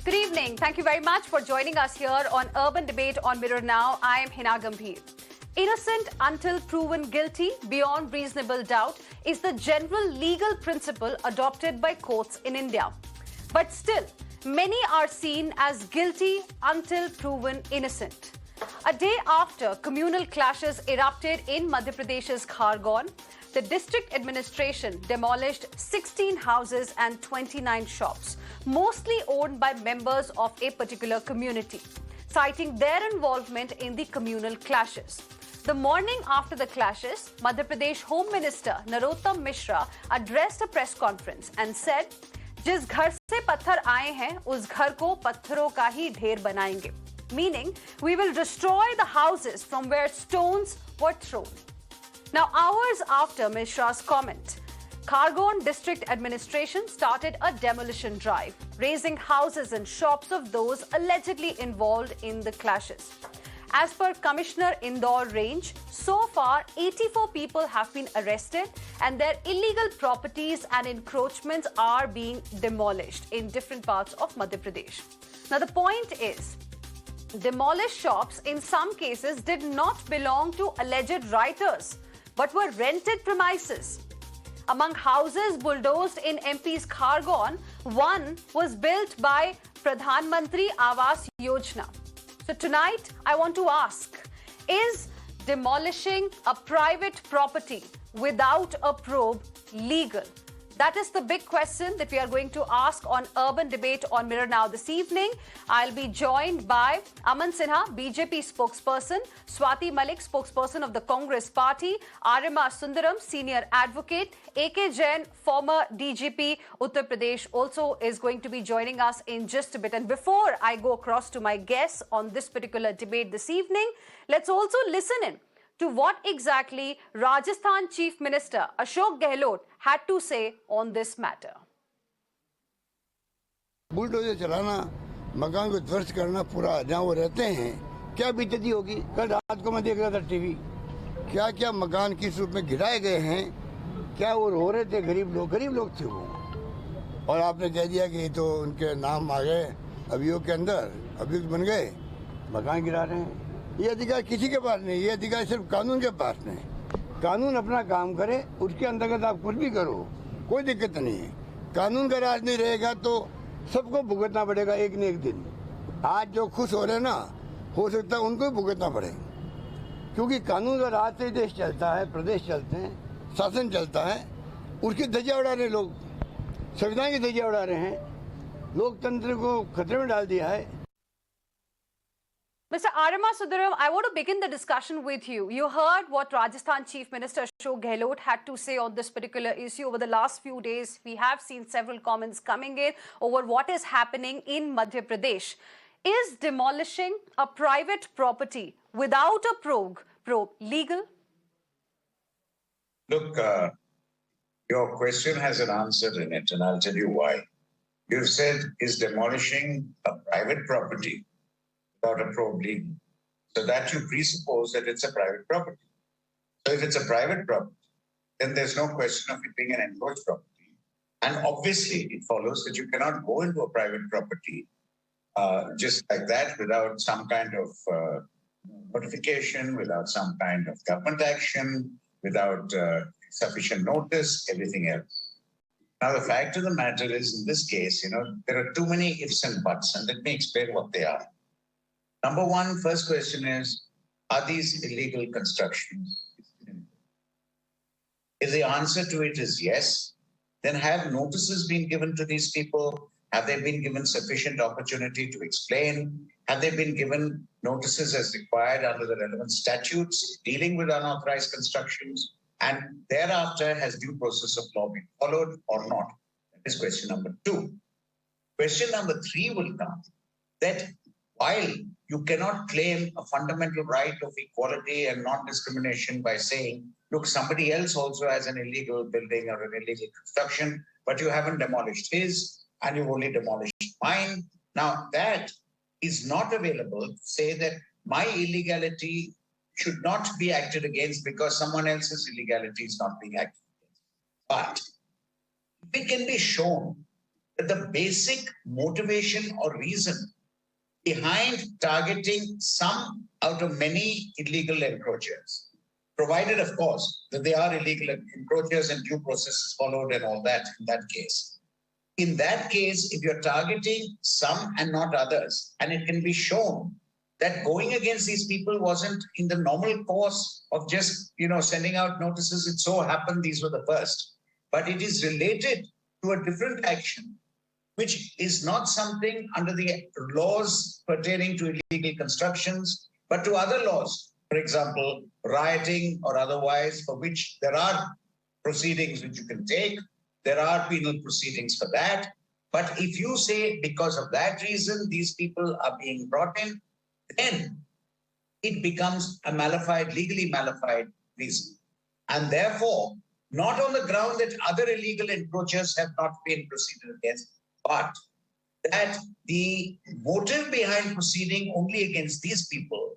Good evening. Thank you very much for joining us here on Urban Debate on Mirror Now. I am Heena Gambhir. Innocent until proven guilty beyond reasonable doubt is the general legal principle adopted by courts in India. But still, many are seen as guilty until proven innocent. A day after communal clashes erupted in Madhya Pradesh's Khargone, the district administration demolished 16 houses and 29 shops, mostly owned by members of a particular community, citing their involvement in the communal clashes. The morning after the clashes, Madhya Pradesh Home Minister Narottam Mishra addressed a press conference and said, "जिस घर से पत्थर आए हैं, उस घर को पत्थरों का ही ढेर बनाएंगे." Meaning, we will destroy the houses from where stones were thrown. Now, hours after Mishra's comment, Khargone District Administration started a demolition drive, razing houses and shops of those allegedly involved in the clashes. As per Commissioner Indore Range, so far 84 people have been arrested and their illegal properties and encroachments are being demolished in different parts of Madhya Pradesh. Now, the point is, demolished shops in some cases did not belong to alleged rioters, but were rented premises. Among houses bulldozed in MP's Khargone, one was built by Pradhan Mantri Awas Yojana. So tonight, I want to ask, is demolishing a private property without a probe legal? That is the big question that we are going to ask on Urban Debate on Mirror Now this evening. I'll be joined by Aman Sinha, BJP Spokesperson, Swati Malik, Spokesperson of the Congress Party, Aryama Sundaram, Senior Advocate, A K Jain, former DGP Uttar Pradesh, also is going to be joining us in just a bit. And before I go across to my guests on this particular debate this evening, let's also listen in to what exactly Rajasthan Chief Minister Ashok Gehlot had to say on this matter. Bulldozer चलाना, मकान को ध्वस्त करना, पूरा जहाँ वो रहते हैं, क्या बीतती होगी? कल रात को मैं देख रहा था टीवी, क्या क्या मकान किस रूप में गिराए गए हैं, क्या वो रो रहे थे, गरीब लोग थे वो, और आपने कह दिया कि तो उनके नाम आ गए अभियोग के अंदर, अभियुक्त बन गए, मकान गिरा रहे हैं। ये अधिकार किसी के पास नहीं, ये अधिकार सिर्फ कानून के पास नहीं। कानून अपना काम करे, उसके अंतर्गत आप कुछ भी करो, कोई दिक्कत नहीं है। कानून का राज नहीं रहेगा तो सबको भुगतना पड़ेगा एक न एक दिन। आज जो खुश हो रहे हैं ना, हो सकता है उनको भी भुगतना पड़े, क्योंकि कानून का राज से देश चलता है, प्रदेश चलते हैं, शासन चलता है। उसकी धज्जियां उड़ा रहे लोग, संविधान की धज्जियां उड़ा रहे हैं, लोकतंत्र को खतरे में डाल दिया है। Mr. Aryama Sundaram, I want to begin the discussion with you. You heard what Rajasthan Chief Minister Ashok Gehlot had to say on this particular issue. Over the last few days, we have seen several comments coming in over what is happening in Madhya Pradesh. Is demolishing a private property without a probe legal? Look, your question has an answer in it, and I'll tell you why. You've said, is demolishing a private property without a probe legal? So that you presuppose that it's a private property. So if it's a private property, then there's no question of it being an encroached property. And obviously, it follows that you cannot go into a private property just like that without some kind of notification, without some kind of government action, without sufficient notice, everything else. Now, the fact of the matter is, in this case, there are too many ifs and buts, and let me explain what they are. Number one, first question is, are these illegal constructions? If the answer to it is yes, then have notices been given to these people? Have they been given sufficient opportunity to explain? Have they been given notices as required under the relevant statutes dealing with unauthorized constructions? And thereafter, has due process of law been followed or not? That is question number two. Question number three will come that while you cannot claim a fundamental right of equality and non-discrimination by saying, look, somebody else also has an illegal building or an illegal construction, but you haven't demolished his and you've only demolished mine. Now, that is not available to say that my illegality should not be acted against because someone else's illegality is not being acted against. But if it can be shown that the basic motivation or reason behind targeting some out of many illegal encroachers, provided, of course, that they are illegal encroachers and due process is followed and all that in that case. In that case, if you're targeting some and not others, and it can be shown that going against these people wasn't in the normal course of just, sending out notices, it so happened these were the first, but it is related to a different action, which is not something under the laws pertaining to illegal constructions, but to other laws. For example, rioting or otherwise, for which there are proceedings which you can take. There are penal proceedings for that. But if you say because of that reason, these people are being brought in, then it becomes a legally malified reason. And therefore, not on the ground that other illegal encroachers have not been proceeded against, but that the motive behind proceeding only against these people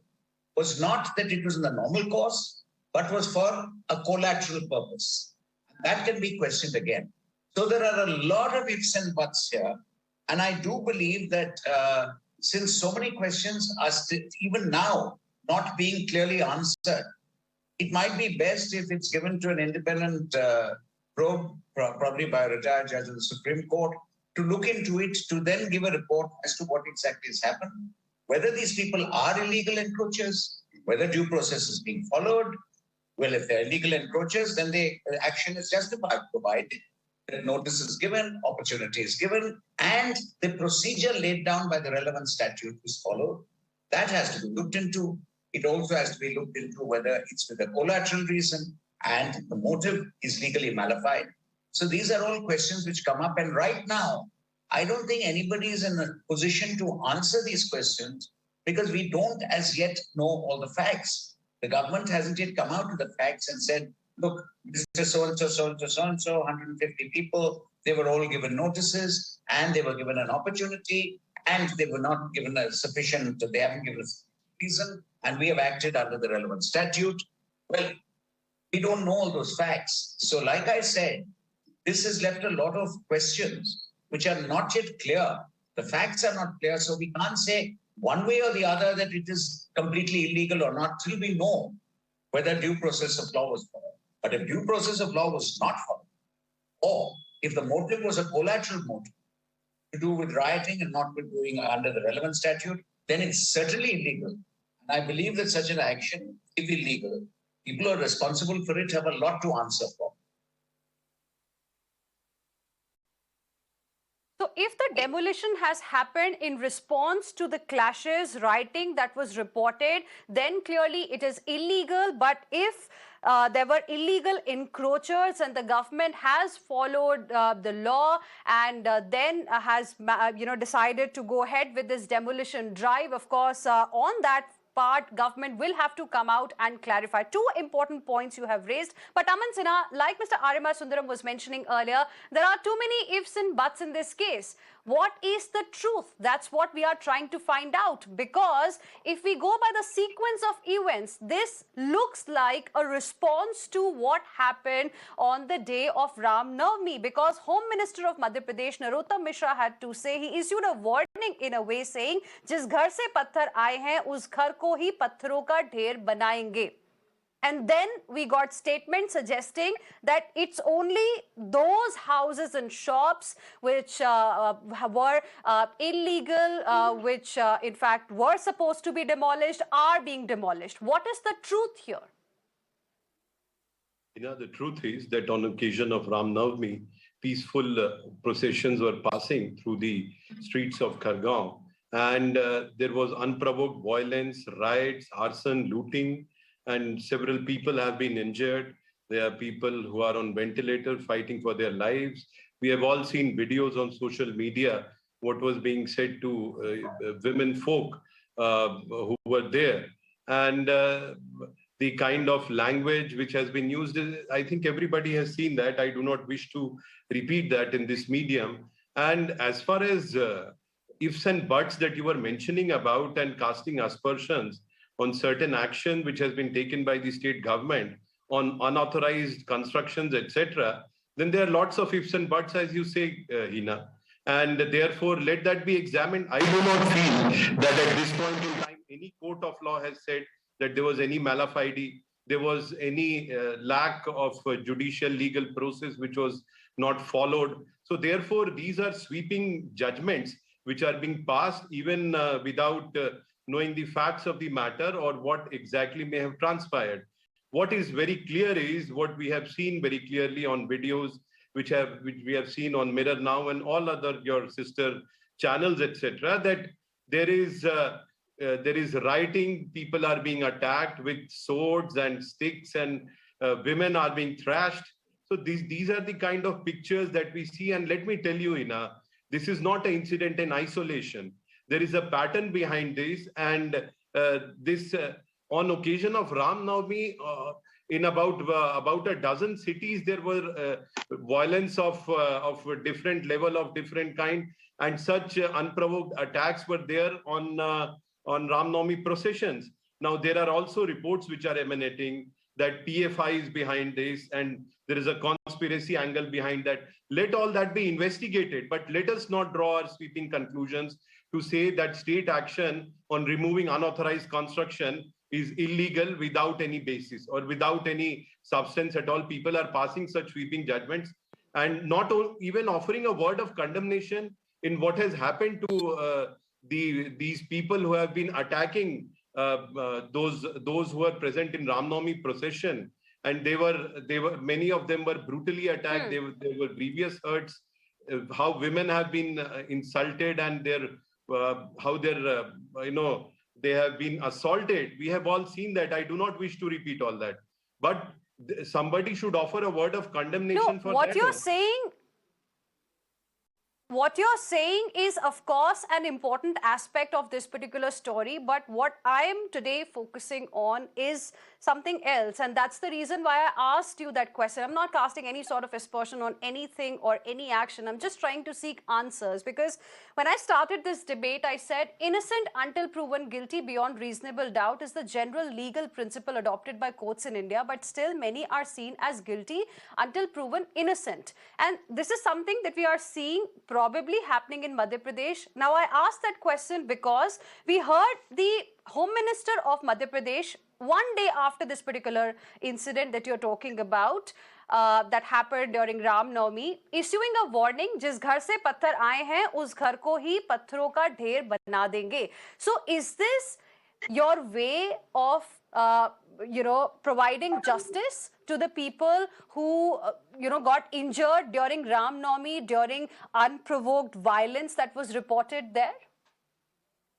was not that it was in the normal course, but was for a collateral purpose. That can be questioned again. So there are a lot of ifs and buts here. And I do believe that since so many questions are even now not being clearly answered, it might be best if it's given to an independent probe, probably by a retired judge of the Supreme Court, to look into it, to then give a report as to what exactly has happened, whether these people are illegal encroachers, whether due process is being followed. Well, if they're illegal encroachers, then the action is justified, provided that notice is given, opportunity is given, and the procedure laid down by the relevant statute is followed. That has to be looked into. It also has to be looked into whether it's with a collateral reason and the motive is legally malified. So these are all questions which come up. And right now, I don't think anybody is in a position to answer these questions because we don't as yet know all the facts. The government hasn't yet come out with the facts and said, look, this is so-and-so, so-and-so, so-and-so, 150 people, they were all given notices and they were given an opportunity and they were not given a sufficient, they haven't given us reason and we have acted under the relevant statute. Well, we don't know all those facts. So like I said, this has left a lot of questions which are not yet clear. The facts are not clear, so we can't say one way or the other that it is completely illegal or not till we know whether due process of law was followed. But if due process of law was not followed, or if the motive was a collateral motive to do with rioting and not with doing under the relevant statute, then it's certainly illegal. And I believe that such an action, if illegal, people who are responsible for it have a lot to answer for. So if the demolition has happened in response to the clashes, rioting that was reported, then clearly it is illegal. But if there were illegal encroachers and the government has followed the law and then has decided to go ahead with this demolition drive, of course, on that part, government will have to come out and clarify. Two important points you have raised. But Aman Sinha, like Mr. Aryama Sundaram was mentioning earlier, there are too many ifs and buts in this case. What is the truth? That's what we are trying to find out. Because if we go by the sequence of events, this looks like a response to what happened on the day of Ram Navami. Because Home Minister of Madhya Pradesh, Narottam Mishra, had to say, he issued a warning in a way saying, "Jis ghar se patthar aaye hain, us ghar ko hi pattharon ka dher banayenge." And then we got statements suggesting that it's only those houses and shops which were illegal, which in fact were supposed to be demolished, are being demolished. What is the truth here? The truth is that on occasion of Ram Navami, peaceful processions were passing through the streets of Khargaon, and there was unprovoked violence, riots, arson, looting, and several people have been injured. There are people who are on ventilator fighting for their lives. We have all seen videos on social media, what was being said to women folk who were there. And the kind of language which has been used, I think everybody has seen that. I do not wish to repeat that in this medium. And as far as ifs and buts that you were mentioning about and casting aspersions on certain action which has been taken by the state government on unauthorized constructions, etc., then there are lots of ifs and buts, as you say, Heena. And therefore, let that be examined. I do not feel that at this point in time, any court of law has said that there was any malafide, there was any lack of judicial legal process which was not followed. So therefore, these are sweeping judgments which are being passed even without knowing the facts of the matter or what exactly may have transpired. What is very clear is what we have seen very clearly on videos which we have seen on Mirror Now and all other your sister channels, etc., that there is rioting, people are being attacked with swords and sticks, and women are being thrashed. So these are the kind of pictures that we see. And let me tell you, Heena, this is not an incident in isolation. There is a pattern behind this, and this on occasion of Ram Navami, in about a dozen cities, there were violence of different level, of different kind, and such unprovoked attacks were there on Ram Navami processions. Now, there are also reports which are emanating that PFI is behind this, and there is a conspiracy angle behind that. Let all that be investigated, but let us not draw our sweeping conclusions to say that state action on removing unauthorized construction is illegal without any basis or without any substance at all. People are passing such sweeping judgments and not even offering a word of condemnation in what has happened to these people who have been attacking those who are present in Ram Navami procession, and they were many of them were brutally attacked. There were grievous hurts. How women have been insulted, and they have been assaulted. We have all seen that. I do not wish to repeat all that, but somebody should offer a word of condemnation for what that. What you're saying is, of course, an important aspect of this particular story. But what I am today focusing on is something else. And that's the reason why I asked you that question. I'm not casting any sort of aspersion on anything or any action. I'm just trying to seek answers. Because when I started this debate, I said innocent until proven guilty beyond reasonable doubt is the general legal principle adopted by courts in India. But still, many are seen as guilty until proven innocent. And this is something that we are seeing probably happening in Madhya Pradesh. Now, I asked that question because we heard the Home Minister of Madhya Pradesh one day after this particular incident that you're talking about, that happened during Ram Navami, issuing a warning, जिस घर से पत्थर आए हैं उस घर को ही पत्थरों का ढेर बना देंगे. So is this your way of providing justice to the people who got injured during Ram Navami, during unprovoked violence that was reported there?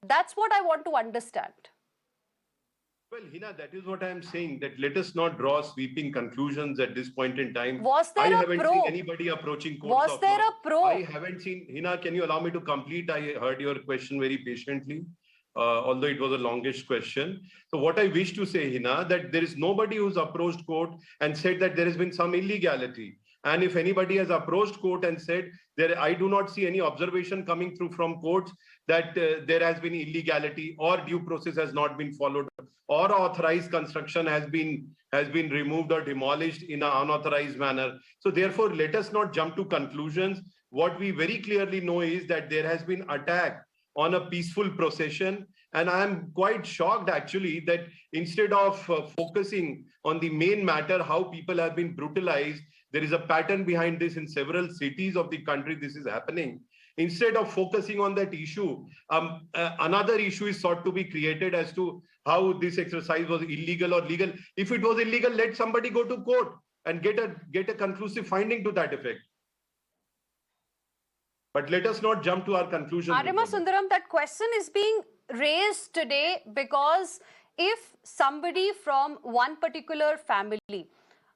That's what I want to understand. Well, Heena, that is what I am saying, that let us not draw sweeping conclusions at this point in time. Was there I a haven't probe? seen anybody approaching courts Was of there law. a probe? I haven't seen. Heena, can you allow me to complete? I heard your question very patiently, although it was a longish question. So what I wish to say, Heena, that there is nobody who's approached court and said that there has been some illegality. And if anybody has approached court and said, I do not see any observation coming through from courts that there has been illegality or due process has not been followed or authorized construction has been removed or demolished in an unauthorized manner. So therefore, let us not jump to conclusions. What we very clearly know is that there has been attack on a peaceful procession. And I am quite shocked actually that instead of focusing on the main matter, how people have been brutalized, there is a pattern behind this in several cities of the country. This is happening. Instead of focusing on that issue, another issue is sought to be created as to how this exercise was illegal or legal. If it was illegal, let somebody go to court and get a conclusive finding to that effect. But let us not jump to our conclusion. Aryama Sundaram, that question is being raised today because if somebody from one particular family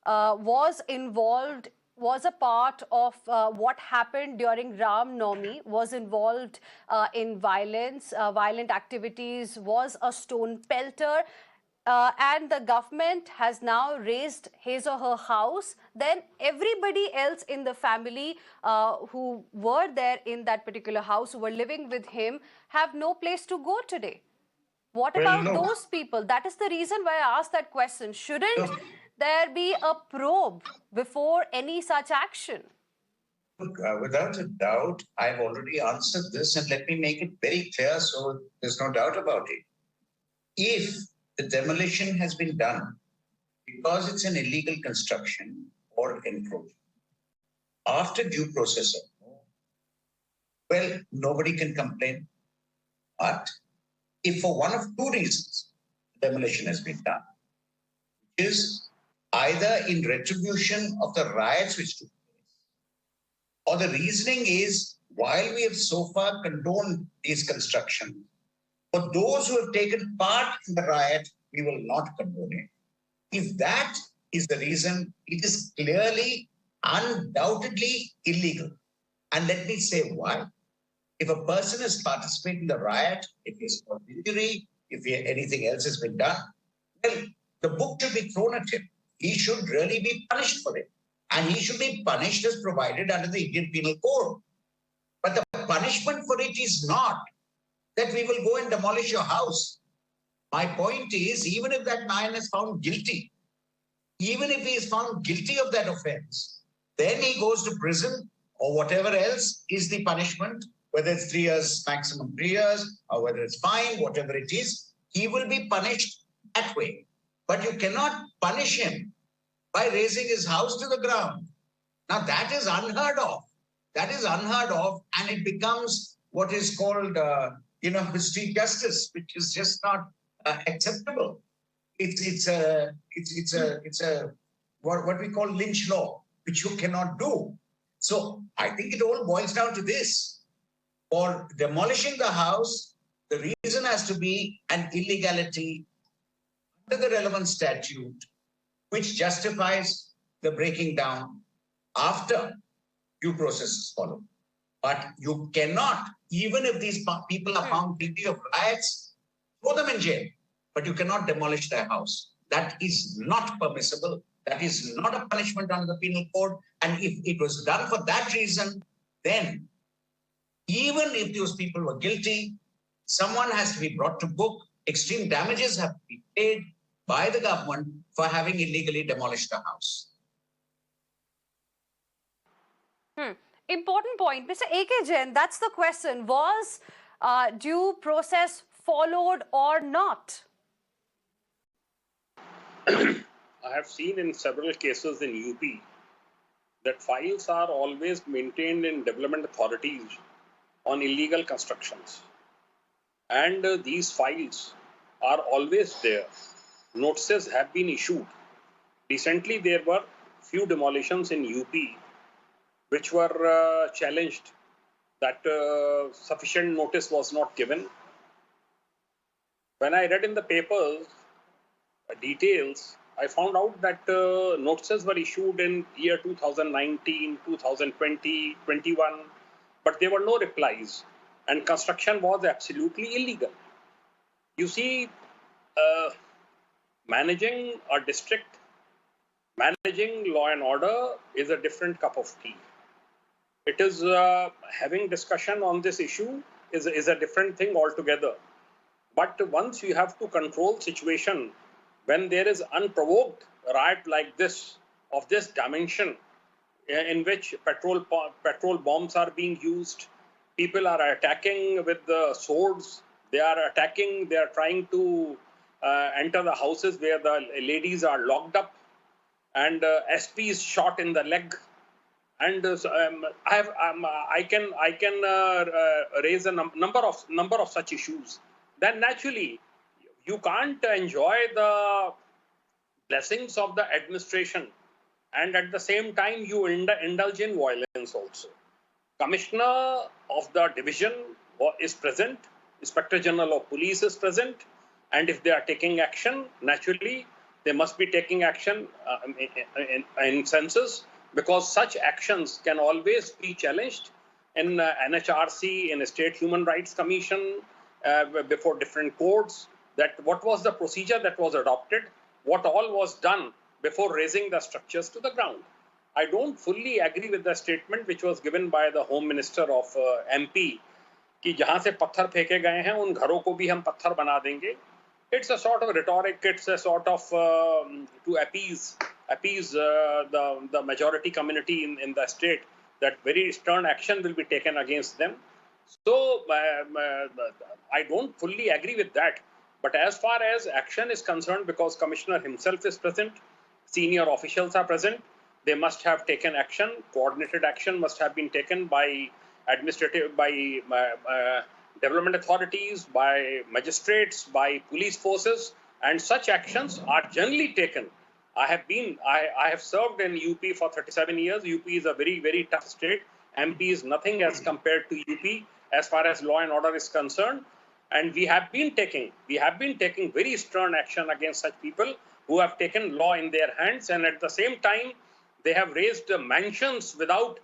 was involved, was a part of what happened during Ram Navami, was involved in violence, violent activities, was a stone pelter, and the government has now raised his or her house, then everybody else in the family who were there in that particular house, who were living with him, have no place to go today. What about those people? That is the reason why I asked that question. Shouldn't there be a probe before any such action? Look, without a doubt, I've already answered this, and let me make it very clear so there's no doubt about it. If the demolition has been done because it's an illegal construction or encroachment, after due process of law, well, nobody can complain. But if for one of two reasons demolition has been done, which is either in retribution of the riots which took place, or the reasoning is while we have so far condoned these constructions, for those who have taken part in the riot, we will not condone it. If that is the reason, it is clearly, undoubtedly illegal. And let me say why. If a person has participated in the riot, if he has caused injury, if anything else has been done, well, the book should be thrown at him. He should really be punished for it. And he should be punished as provided under the Indian Penal Code. But the punishment for it is not that we will go and demolish your house. My point is, even if that man is found guilty, even if he is found guilty of that offense, then he goes to prison or whatever else is the punishment, whether it's 3 years, maximum 3 years, or whether it's fine, whatever it is, he will be punished that way. But you cannot punish him by raising his house to the ground. Now that is unheard of. That is unheard of, and it becomes what is called, street justice, which is just not acceptable. It's a what we call lynch law, which you cannot do. So I think it all boils down to this: for demolishing the house, the reason has to be an illegality under the relevant statute, which justifies the breaking down after due process is followed. But you cannot, even if these people are found guilty of riots, throw them in jail, but you cannot demolish their house. That is not permissible. That is not a punishment under the penal code. And if it was done for that reason, then even if those people were guilty, someone has to be brought to book. Extreme damages have to be paid by the government for having illegally demolished the house. Important point. Mr. A K Jain, that's the question. Was due process followed or not? I have seen in several cases in UP that files are always maintained in development authorities on illegal constructions. And these files are always there. Notices have been issued. Recently, there were few demolitions in UP which were challenged, that sufficient notice was not given. When I read in the papers details, I found out that notices were issued in year 2019, 2020, 21, but there were no replies, and construction was absolutely illegal. You see, managing a district, managing law and order is a different cup of tea. It is having discussion on this issue is a different thing altogether. But once you have to control situation, when there is unprovoked riot like this, of this dimension, in which petrol bombs are being used, people are attacking with the swords, they are attacking, they are trying to enter the houses where the ladies are locked up, and SP is shot in the leg. And I can raise a number of such issues. Then naturally, you can't enjoy the blessings of the administration, and at the same time you indulge in violence also. Commissioner of the division is present, Inspector General of Police is present, and if they are taking action, naturally they must be taking action in census, because such actions can always be challenged in NHRC, in a State Human Rights Commission, before different courts, that what was the procedure that was adopted, what all was done before raising the structures to the ground. I don't fully agree with the statement which was given by the Home Minister of MP, कि जहाँ से पत्थर फेंके गए हैं उन घरों को भी हम पत्थर बना देंगे. It's a sort of rhetoric, it's a sort of to appease the majority community in the state, that very stern action will be taken against them. So I don't fully agree with that. But as far as action is concerned, because Commissioner himself is present, senior officials are present, they must have taken action. Coordinated action must have been taken by development authorities, by magistrates, by police forces, and such actions are generally taken. I have served in UP for 37 years. UP is a very, very tough state. MP is nothing as compared to UP as far as law and order is concerned. And we have been taking very stern action against such people who have taken law in their hands, and at the same time, they have raised mansions without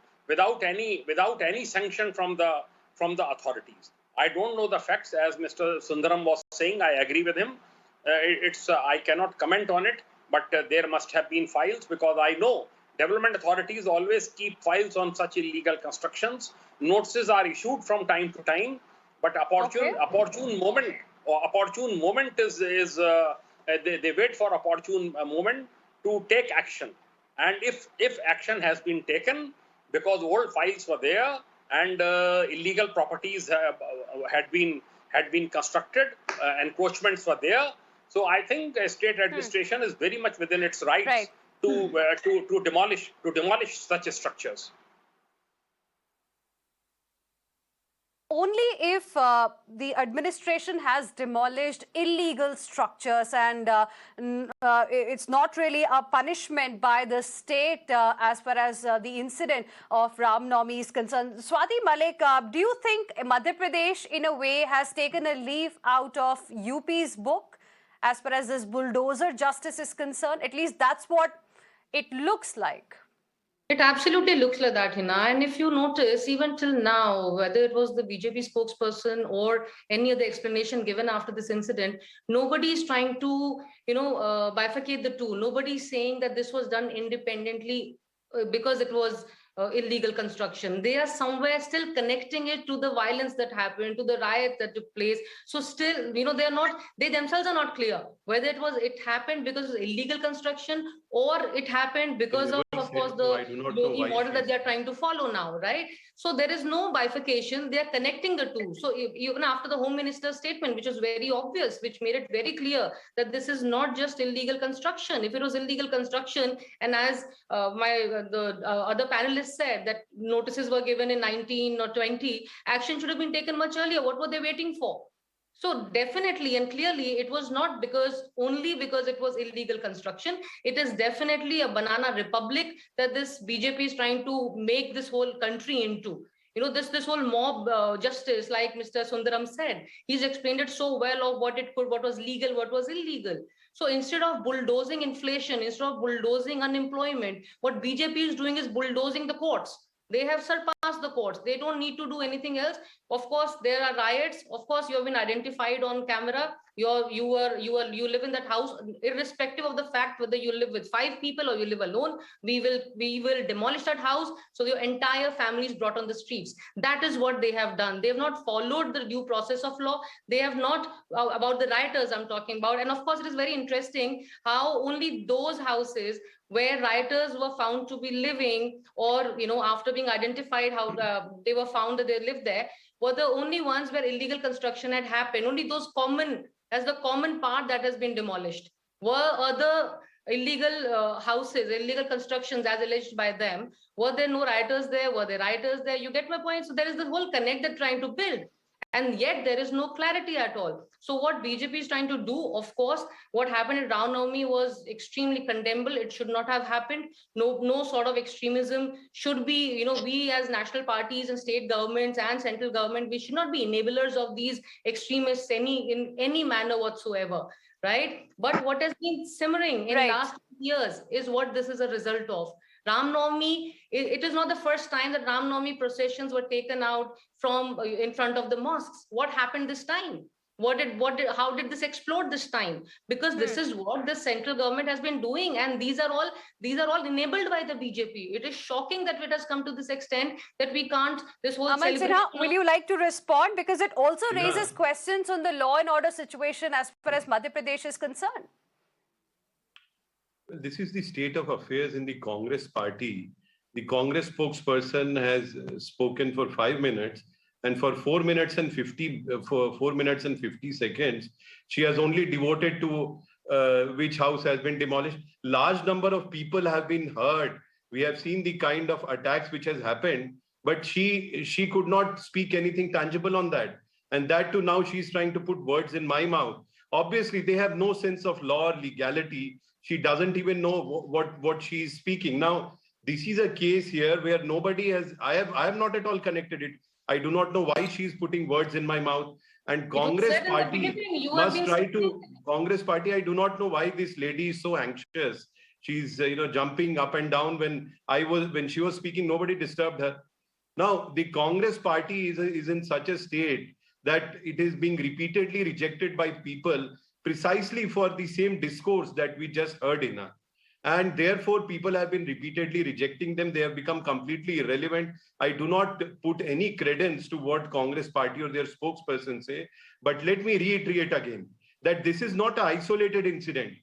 any sanction from the authorities. I don't know the facts, as Mr. Sundaram was saying. I agree with him. I cannot comment on it, but there must have been files, because I know development authorities always keep files on such illegal constructions. Notices are issued from time to time, but opportune moment is they wait for opportune moment to take action. And if action has been taken, because old files were there and illegal properties had been constructed, encroachments were there. So I think state administration is very much within its rights to demolish such structures. Only if the administration has demolished illegal structures, and it's not really a punishment by the state as far as the incident of Ram Navami is concerned. Swati Malik, do you think Madhya Pradesh in a way has taken a leaf out of UP's book as far as this bulldozer justice is concerned? At least that's what it looks like. It absolutely looks like that, Heena. And if you notice, even till now, whether it was the BJP spokesperson or any other explanation given after this incident, nobody is trying to, bifurcate the two. Nobody is saying that this was done independently because it was illegal construction. They are somewhere still connecting it to the violence that happened, to the riot that took place. So still, they themselves are not clear whether it happened because of illegal construction or it happened because of course, the model that they're trying to follow now, right? So there is no bifurcation. They are connecting the two. So even after the Home Minister's statement, which was very obvious, which made it very clear that this is not just illegal construction. If it was illegal construction, and as the other panelists said that notices were given in 19 or 20, action should have been taken much earlier. What were they waiting for? So definitely and clearly, it was not only because it was illegal construction. It is definitely a banana republic that this BJP is trying to make this whole country into. This whole mob justice, like Mr. Sundaram said, he's explained it so well of what was legal, what was illegal. So instead of bulldozing inflation, instead of bulldozing unemployment, what BJP is doing is bulldozing the courts. They have surpassed the courts. They don't need to do anything else. Of course, there are riots. Of course, you have been identified on camera. You live in that house, irrespective of the fact whether you live with 5 people or you live alone. We will demolish that house, so your entire family is brought on the streets. That is what they have done. They have not followed the due process of law. They have not about the rioters I'm talking about. And of course, it is very interesting how only those houses where rioters were found to be living, or after being identified how they were found that they lived there, were the only ones where illegal construction had happened. Only those the common part that has been demolished. Were other illegal houses, illegal constructions as alleged by them, were there no rioters there? Were there rioters there? You get my point? So there is the whole connect they're trying to build. And yet there is no clarity at all. So what BJP is trying to do, of course, what happened at Ram Navami was extremely condemnable. It should not have happened. No sort of extremism should be, we as national parties and state governments and central government, we should not be enablers of these extremists in any manner whatsoever, right? But what has been simmering in last years is what this is a result of. Ram Navami, it is not the first time that Ram Navami processions were taken out from in front of the mosques. What happened this time? How did this explode this time? Because this is what the central government has been doing, and these are all enabled by the BJP. It is shocking that it has come to this extent that we can't. This whole Aman Sinha, will you like to respond, because it also raises questions on the law and order situation as far as Madhya Pradesh is concerned? This is the state of affairs in the Congress party, The Congress spokesperson has spoken for 5 minutes, and for 4 minutes and 50 seconds, she has only devoted to which house has been demolished. Large number of people have been hurt. We have seen the kind of attacks which has happened, but she could not speak anything tangible on that. And that too, now she's trying to put words in my mouth. Obviously, they have no sense of law or legality. She doesn't even know what she's speaking. Now, this is a case here where nobody has, I have not at all connected it. I do not know why she's putting words in my mouth. And Congress party must try to, Congress party, I do not know why this lady is so anxious. She's, jumping up and down. When she was speaking, nobody disturbed her. Now, the Congress party is in such a state that it is being repeatedly rejected by people precisely for the same discourse that we just heard in. And therefore, people have been repeatedly rejecting them. They have become completely irrelevant. I do not put any credence to what Congress party or their spokesperson say. But let me reiterate again that this is not an isolated incident.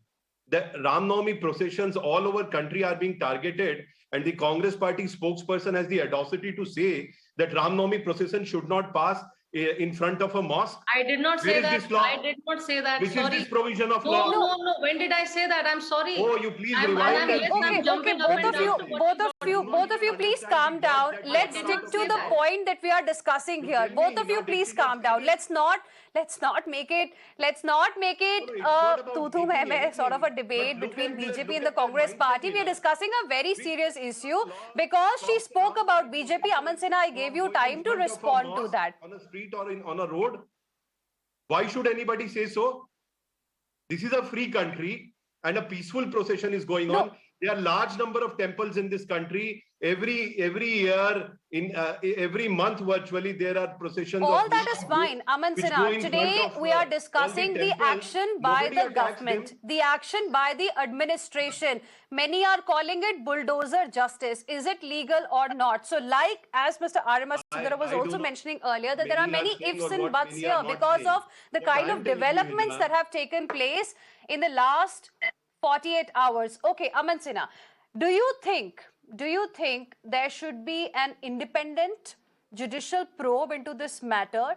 The Ram Navami processions all over country are being targeted, and the Congress party spokesperson has the audacity to say that Ram Navami procession should not pass in front of a mosque. I did not say that. I did not say that. Which is this provision of law? No. When did I say that? I'm sorry. Oh, you please rewind. Okay. Both of you, please calm down. Let's stick to the point that we are discussing here. Both of you, please calm down. Let's not make it tu meh sort of a debate between BJP and the Congress party. We are discussing a very serious issue because she spoke about BJP. Aman Sinha, I gave you time to respond to that. On a street or on a road? Why should anybody say so? This is a free country and a peaceful procession is going on. There are large number of temples in this country. Every year, in every month virtually, there are processions. All that is fine, Aman Sinha. Today we are discussing the action by the government, the action by the administration. Many are calling it bulldozer justice. Is it legal or not? So, like as Mr. Aryama Sundaram was also mentioning earlier, that there are many ifs and buts here because of the kind of developments that have taken place in the last 48 hours. Okay, Aman Sinha, do you think there should be an independent judicial probe into this matter,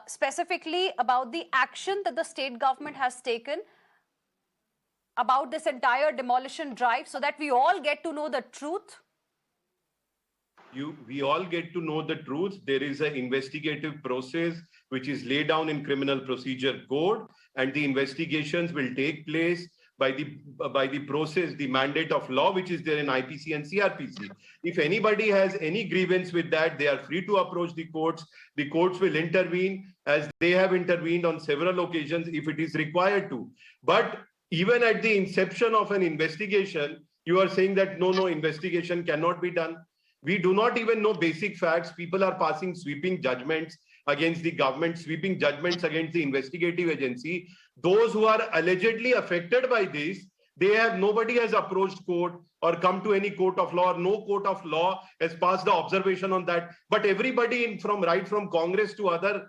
specifically about the action that the state government has taken about this entire demolition drive, so that we all get to know the truth? We all get to know the truth. There is an investigative process which is laid down in Criminal Procedure Code, and the investigations will take place by the process, the mandate of law, which is there in IPC and CRPC. If anybody has any grievance with that, they are free to approach the courts. The courts will intervene, as they have intervened on several occasions if it is required to. But even at the inception of an investigation, you are saying that no, investigation cannot be done. We do not even know basic facts. People are passing sweeping judgments against the government, sweeping judgments against the investigative agency. Those who are allegedly affected by this, nobody has approached court or come to any court of law, or no court of law has passed the observation on that. But everybody right from Congress to other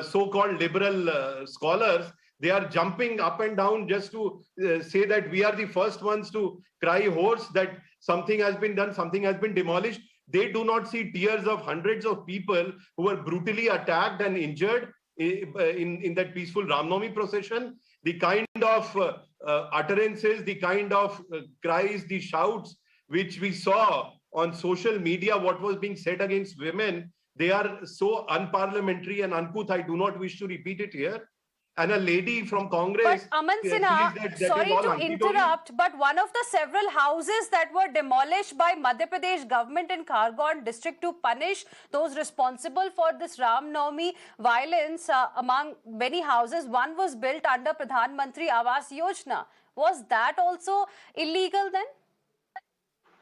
so-called liberal scholars, they are jumping up and down just to say that we are the first ones to cry hoarse that something has been done, something has been demolished. They do not see tears of hundreds of people who were brutally attacked and injured in that peaceful Ram Navami procession. The kind of utterances, the kind of cries, the shouts which we saw on social media, what was being said against women, they are so unparliamentary and uncouth. I do not wish to repeat it here. And a lady from Congress... But Aman Sinha, sorry to interrupt, but one of the several houses that were demolished by Madhya Pradesh government in Khargone district to punish those responsible for this Ram Navami violence, among many houses, one was built under Pradhan Mantri Awas Yojana. Was that also illegal then?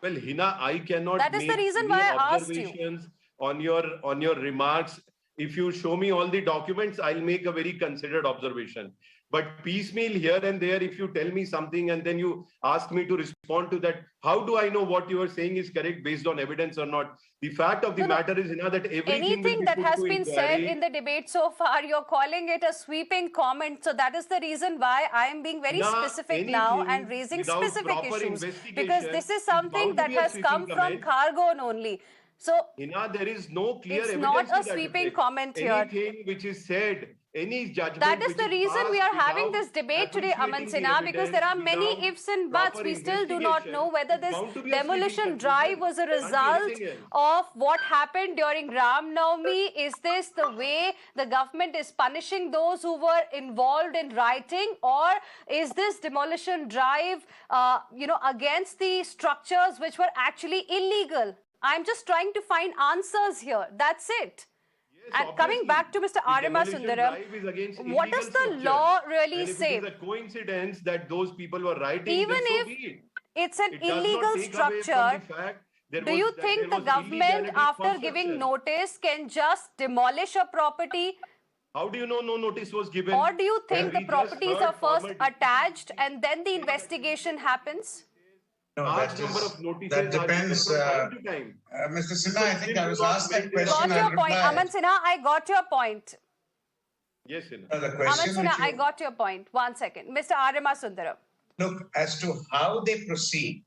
Well, Heena, I cannot That is the reason why I asked you. On your remarks. If you show me all the documents, I'll make a very considered observation. But piecemeal here and there, if you tell me something and then you ask me to respond to that, how do I know what you are saying is correct based on evidence or not? The fact of the matter is, Hina, that everything anything will be that put has to been said inquiry. in the debate so far, you're calling it a sweeping comment. So that is the reason why I am being very specific now and Anything raising without specific proper issues, investigation because this is is something bound to that be a has sweeping come from comment. Khargon only. So Hina, there is no clear it's evidence not to a that sweeping effect. comment here. Anything which is said, any judgment That is which the is reason we passed are having without this debate today, Aman appreciating the Sinha, because there evidence, are many without ifs and buts. proper We still do not know investigation, whether is this bound to be a sweeping demolition drive conclusion. was a Can't be result anything else. of what happened during Ram Navami. Is this the way the government is punishing those who were involved in rioting, or is this demolition drive, against the structures which were actually illegal? I'm just trying to find answers here. That's it. Yes, And coming back to Mr. the Aryama demolition Sundaram, drive is against what does illegal the law structures. really And if say? it is a coincidence that those people were rioting, Even then so if be it. it's an It does not illegal take away from structure, the fact that do you think the there was government, illegality in after giving construction. notice, can just demolish a property? How do you know no notice was given? Or do you think the We just properties heard are first former attached and then the investigation happens? No, large that number is, of notices that are given depends. from time to time. Mr. Sinha, I think I was asked that Got question. your I'll point. reply. Aman Sinha, I got your point. Yes, Hina. The Aman question Sinha, which I you, got your point. 1 second. Mr. Aryama Sundaram. look, as to how they proceed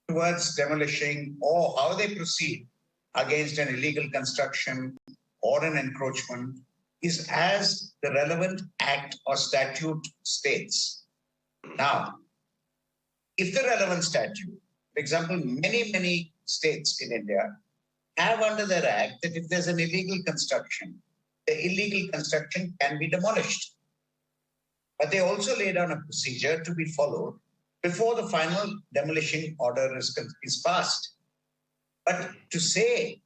towards demolishing or how they proceed against an illegal construction or an encroachment is as the relevant act or statute states. Now, if the relevant statute, for example, many states in India have under their act that if there's an illegal construction, the illegal construction can be demolished. But they also lay down a procedure to be followed before the final demolition order is passed. But to say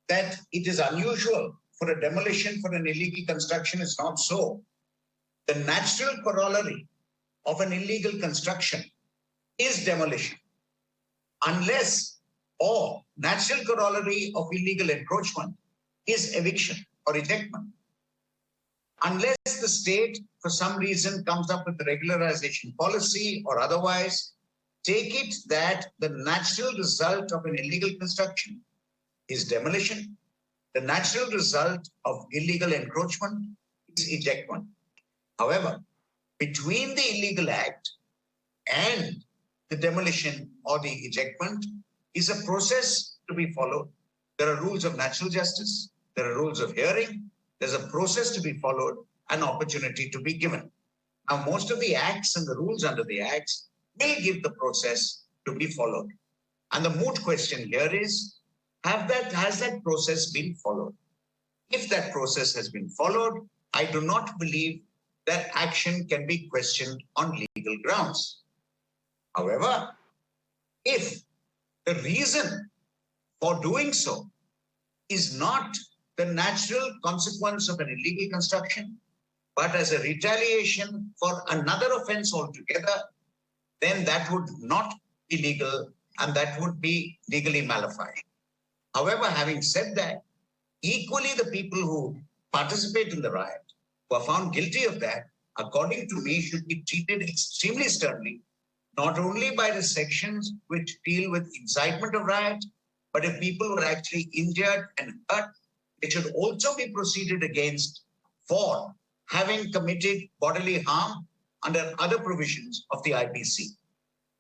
that it is unusual for a demolition for an illegal construction is not so. The natural corollary of an illegal construction is demolition, unless, or natural corollary of illegal encroachment is eviction or ejectment. Unless the state, for some reason, comes up with a regularization policy or otherwise, take it that the natural result of an illegal construction is demolition. The natural result of illegal encroachment is ejectment. However, between the illegal act and the demolition or the ejectment is a process to be followed. There are rules of natural justice. There are rules of hearing. There's a process to be followed, an opportunity to be given. Now, most of the acts and the rules under the acts will give the process to be followed. And the moot question here is, has that process been followed? If that process has been followed, I do not believe that action can be questioned on legal grounds. However, if the reason for doing so is not the natural consequence of an illegal construction, but as a retaliation for another offense altogether, then that would not be legal and that would be legally malified. However, having said that, equally the people who participate in the riot, who are found guilty of that, according to me, should be treated extremely sternly, not only by the sections which deal with incitement of riot, but if people were actually injured and hurt, it should also be proceeded against for having committed bodily harm under other provisions of the IPC.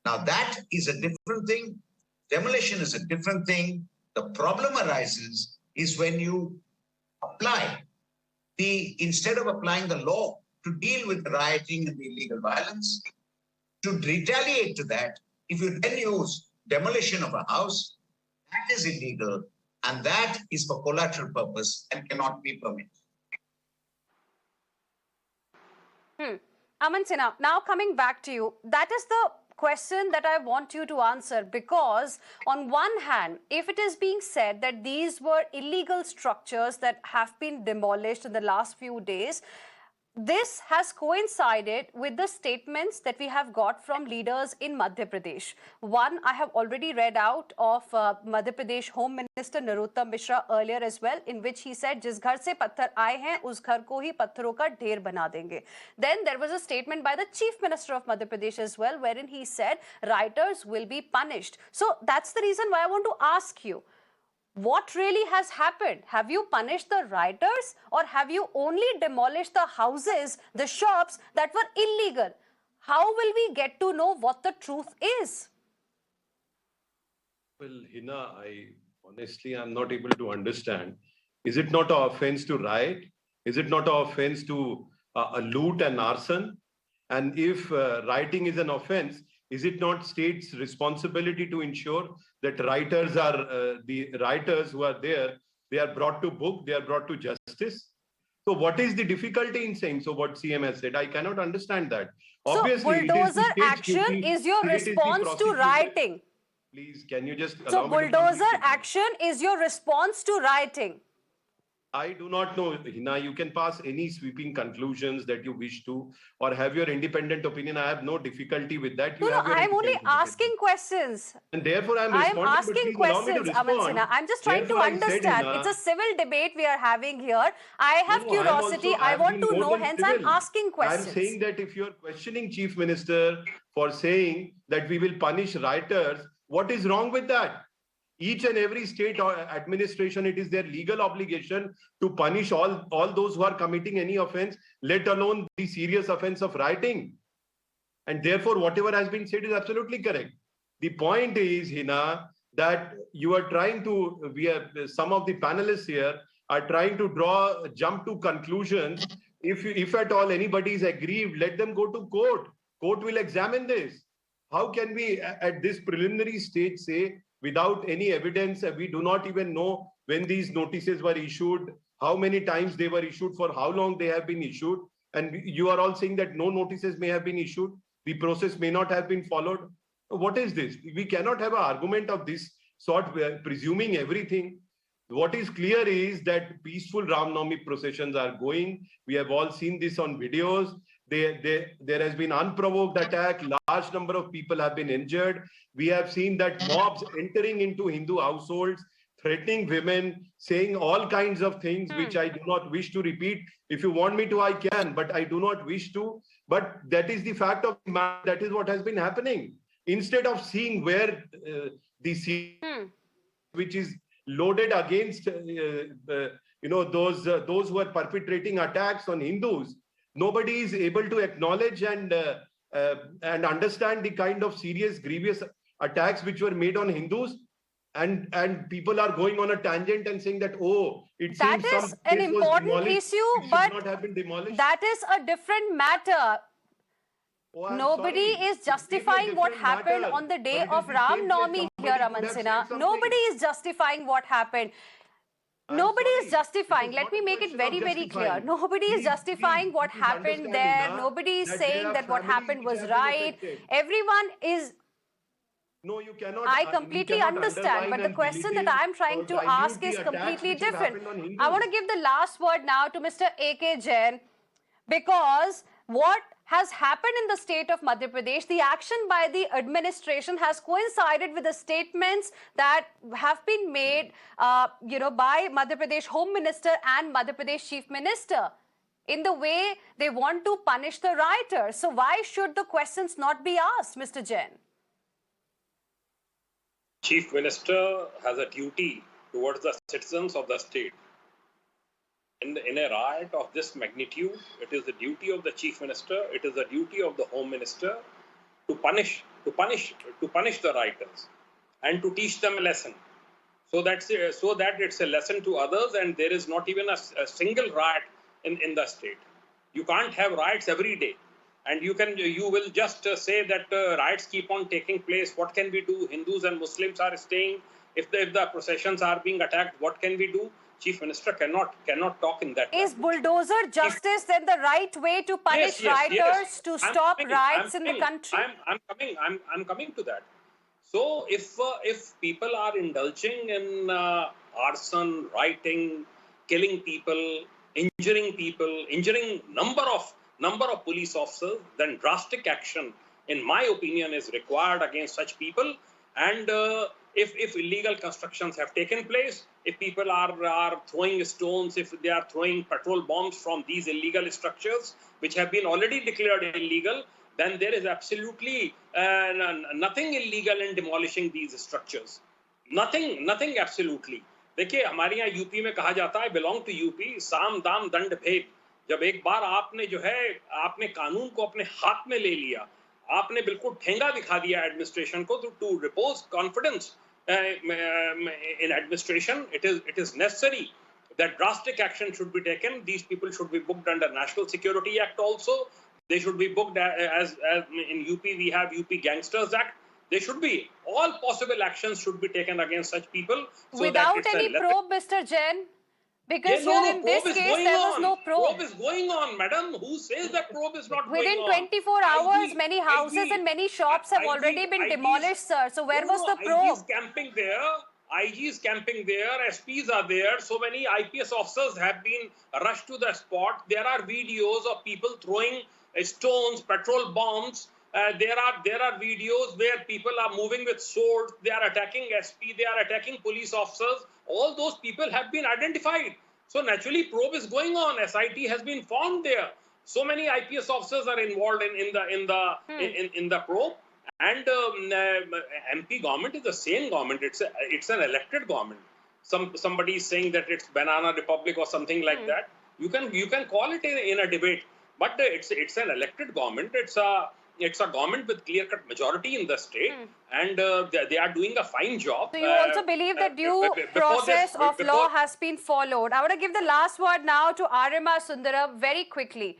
Now that is a different thing. Demolition is a different thing. The problem arises is when you apply instead of applying the law to deal with rioting and the illegal violence, to retaliate to that, if you then use demolition of a house, that is illegal and that is for collateral purpose and cannot be permitted. Aman Sinha, now coming back to you, that is the question that I want you to answer, because on one hand, if it is being said that these were illegal structures that have been demolished in the last few days, This has coincided with the statements that we have got from leaders in Madhya Pradesh. One I have already read out of Madhya Pradesh Home Minister Narottam Mishra earlier as well, in which he said, "Jis ghar se patthar aaye hain, us ghar ko hi pattharon ka dher bana denge." Then there was a statement by the Chief Minister of Madhya Pradesh as well, wherein he said rioters will be punished. So that's the reason why I want to ask you, what really has happened? Have you punished the rioters, or have you only demolished the houses, the shops that were illegal? How will we get to know what the truth is? Well, Hina, honestly, I'm not able to understand. Is it not an offense to riot? Is it not an offense to a loot and arson? And if rioting is an offense, is it not state's responsibility to ensure that the rioters who are there, they are brought to book, they are brought to justice? So what is the difficulty in saying so what CM has said? I cannot understand that. Obviously, so bulldozer action is your response to rioting. Please, can you just allow me to complete? So bulldozer action is your response to rioting. I do not know, Hina. You can pass any sweeping conclusions that you wish to, or have your independent opinion. I have no difficulty with that. No, I'm only asking questions. And therefore, I'm asking questions, Aman Sinha. I'm just trying to understand. It's a civil debate we are having here. I have curiosity. I want to know, hence I'm asking questions. I'm saying that if you're questioning Chief Minister for saying that we will punish rioters, what is wrong with that? Each and every state or administration, it is their legal obligation to punish all those who are committing any offense, let alone the serious offense of rioting. And therefore, whatever has been said is absolutely correct. The point is, Hina, that you are trying to, some of the panelists here are trying to jump to conclusions. If at all anybody is aggrieved, let them go to court. Court will examine this. How can we, at this preliminary stage, say, without any evidence, we do not even know when these notices were issued, how many times they were issued, for how long they have been issued. And you are all saying that no notices may have been issued. The process may not have been followed. What is this? We cannot have an argument of this sort, presuming everything. What is clear is that peaceful Ram Navami processions are going. We have all seen this on videos. There has been unprovoked attack. Large number of people have been injured. We have seen that mobs entering into Hindu households, threatening women, saying all kinds of things which I do not wish to repeat. If you want me to, I can, but I do not wish to. But that is the fact of the matter. That is what has been happening. Instead of seeing where the which is loaded against those who are perpetrating attacks on Hindus, nobody is able to acknowledge and understand the kind of serious, grievous attacks which were made on Hindus, and people are going on a tangent and saying that, oh, it that seems is an important issue, but not have been demolished. That is a different matter. Oh, nobody is justifying what happened on the day of Ram Navami here, Aman Sinha. Nobody is justifying what happened. Nobody is justifying. Let me make it very, very clear. Nobody is justifying what happened there. Nobody is saying that what happened was right. Everyone is... No, you cannot. I completely understand, but the question that I am trying to ask is completely different. I want to give the last word now to Mr. A K Jain, because what has happened in the state of Madhya Pradesh, the action by the administration has coincided with the statements that have been made, by Madhya Pradesh Home Minister and Madhya Pradesh Chief Minister in the way they want to punish the rioters. So why should the questions not be asked, Mr. Jain? Chief Minister has a duty towards the citizens of the state. In a riot of this magnitude, it is the duty of the Chief Minister, it is the duty of the Home Minister to punish the rioters and to teach them a lesson, so that it's a lesson to others, and there is not even a single riot in the state. You can't have riots every day, and you will just say that riots keep on taking place. What can we do? Hindus and Muslims are staying. If the processions are being attacked, what can we do? Chief Minister cannot talk in that way. Is bulldozer justice then the right way to punish rioters, to stop riots in the country? I'm coming to that. So if people are indulging in arson, rioting, killing people, injuring people, injuring number of police officers, then drastic action, in my opinion, is required against such people. And if illegal constructions have taken place, if people are throwing stones, if they are throwing petrol bombs from these illegal structures, which have been already declared illegal, then there is absolutely nothing illegal in demolishing these structures. Nothing absolutely. देखिए हमारे यहाँ UP में कहा जाता है belong to UP, साम दाम दंड भेद. जब एक बार आपने जो है आपने कानून को अपने हाथ में ले लिया, आपने बिल्कुल ठेंगा दिखा दिया एडमिनिस्ट्रेशन को, to repose confidence in administration, it is necessary that drastic action should be taken. These people should be booked under National Security Act also. They should be booked as in UP we have UP Gangsters Act. They should be, all possible actions should be taken against such people. So without any probe, Mr. Jain? Because here in this case, there was no probe. Probe is going on, madam. Who says that probe is not going on? Within 24 hours, many houses and many shops have already been demolished, sir. So where was the probe? IG is camping there. IG is camping there. SPs are there. So many IPS officers have been rushed to the spot. There are videos of people throwing stones, petrol bombs. There are videos where people are moving with swords. They are attacking SP. They are attacking police officers. All those people have been identified. So naturally, probe is going on. SIT has been formed there. So many IPS officers are involved in the probe. And MP government is the same government. It's an elected government. Somebody is saying that it's Banana Republic or something like that. You can call it in a debate, but it's an elected government. It's a government with clear-cut majority in the state, and they are doing a fine job. So you also believe that due process of law has been followed. I want to give the last word now to Aryama Sundaram very quickly.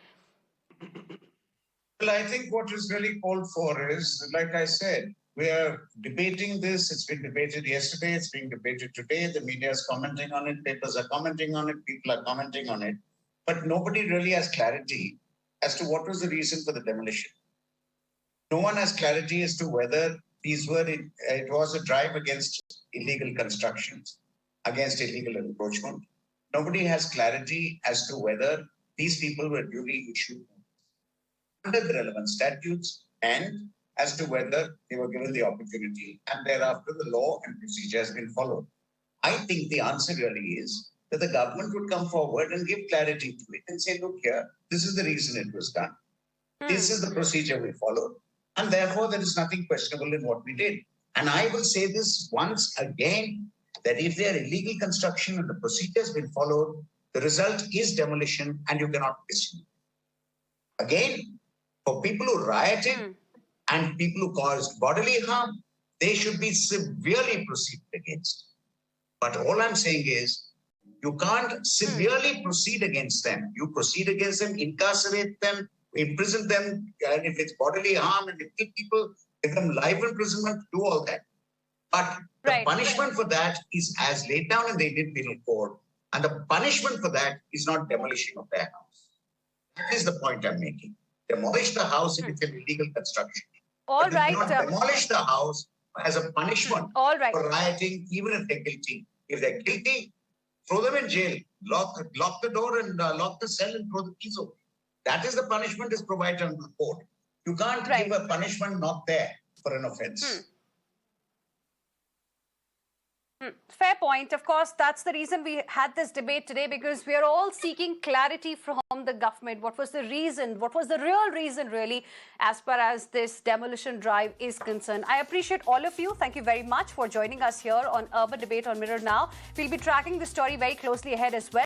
Well, I think what is really called for is, like I said, we are debating this. It's been debated yesterday. It's being debated today. The media is commenting on it. Papers are commenting on it. People are commenting on it. But nobody really has clarity as to what was the reason for the demolition. No one has clarity as to whether it was a drive against illegal constructions, against illegal encroachment. Nobody has clarity as to whether these people were duly issued under the relevant statutes and as to whether they were given the opportunity and thereafter the law and procedure has been followed. I think the answer really is that the government would come forward and give clarity to it and say, look here, this is the reason it was done. This is the procedure we followed. And therefore, there is nothing questionable in what we did. And I will say this once again, that if there are illegal construction and the procedure has been followed, the result is demolition and you cannot question it. Again, for people who rioted and people who caused bodily harm, they should be severely proceeded against. But all I'm saying is, you can't severely proceed against them. You proceed against them, incarcerate them, imprison them, and if it's bodily harm and if people give them life imprisonment, do all that. But the punishment for that is as laid down in the Indian Penal Code, and the punishment for that is not demolition of their house. That is the point I'm making. Demolish the house if it's an illegal construction. All but right. do not demolish the house as a punishment for rioting, even if they're guilty. If they're guilty, throw them in jail, lock the door and lock the cell and throw the keys away. That is the punishment is provided under the code. You can't give a punishment not there for an offense. Fair point. Of course, that's the reason we had this debate today, because we are all seeking clarity from the government. What was the reason? What was the real reason, really, as far as this demolition drive is concerned? I appreciate all of you. Thank you very much for joining us here on Urban Debate on Mirror Now. We'll be tracking the story very closely ahead as well.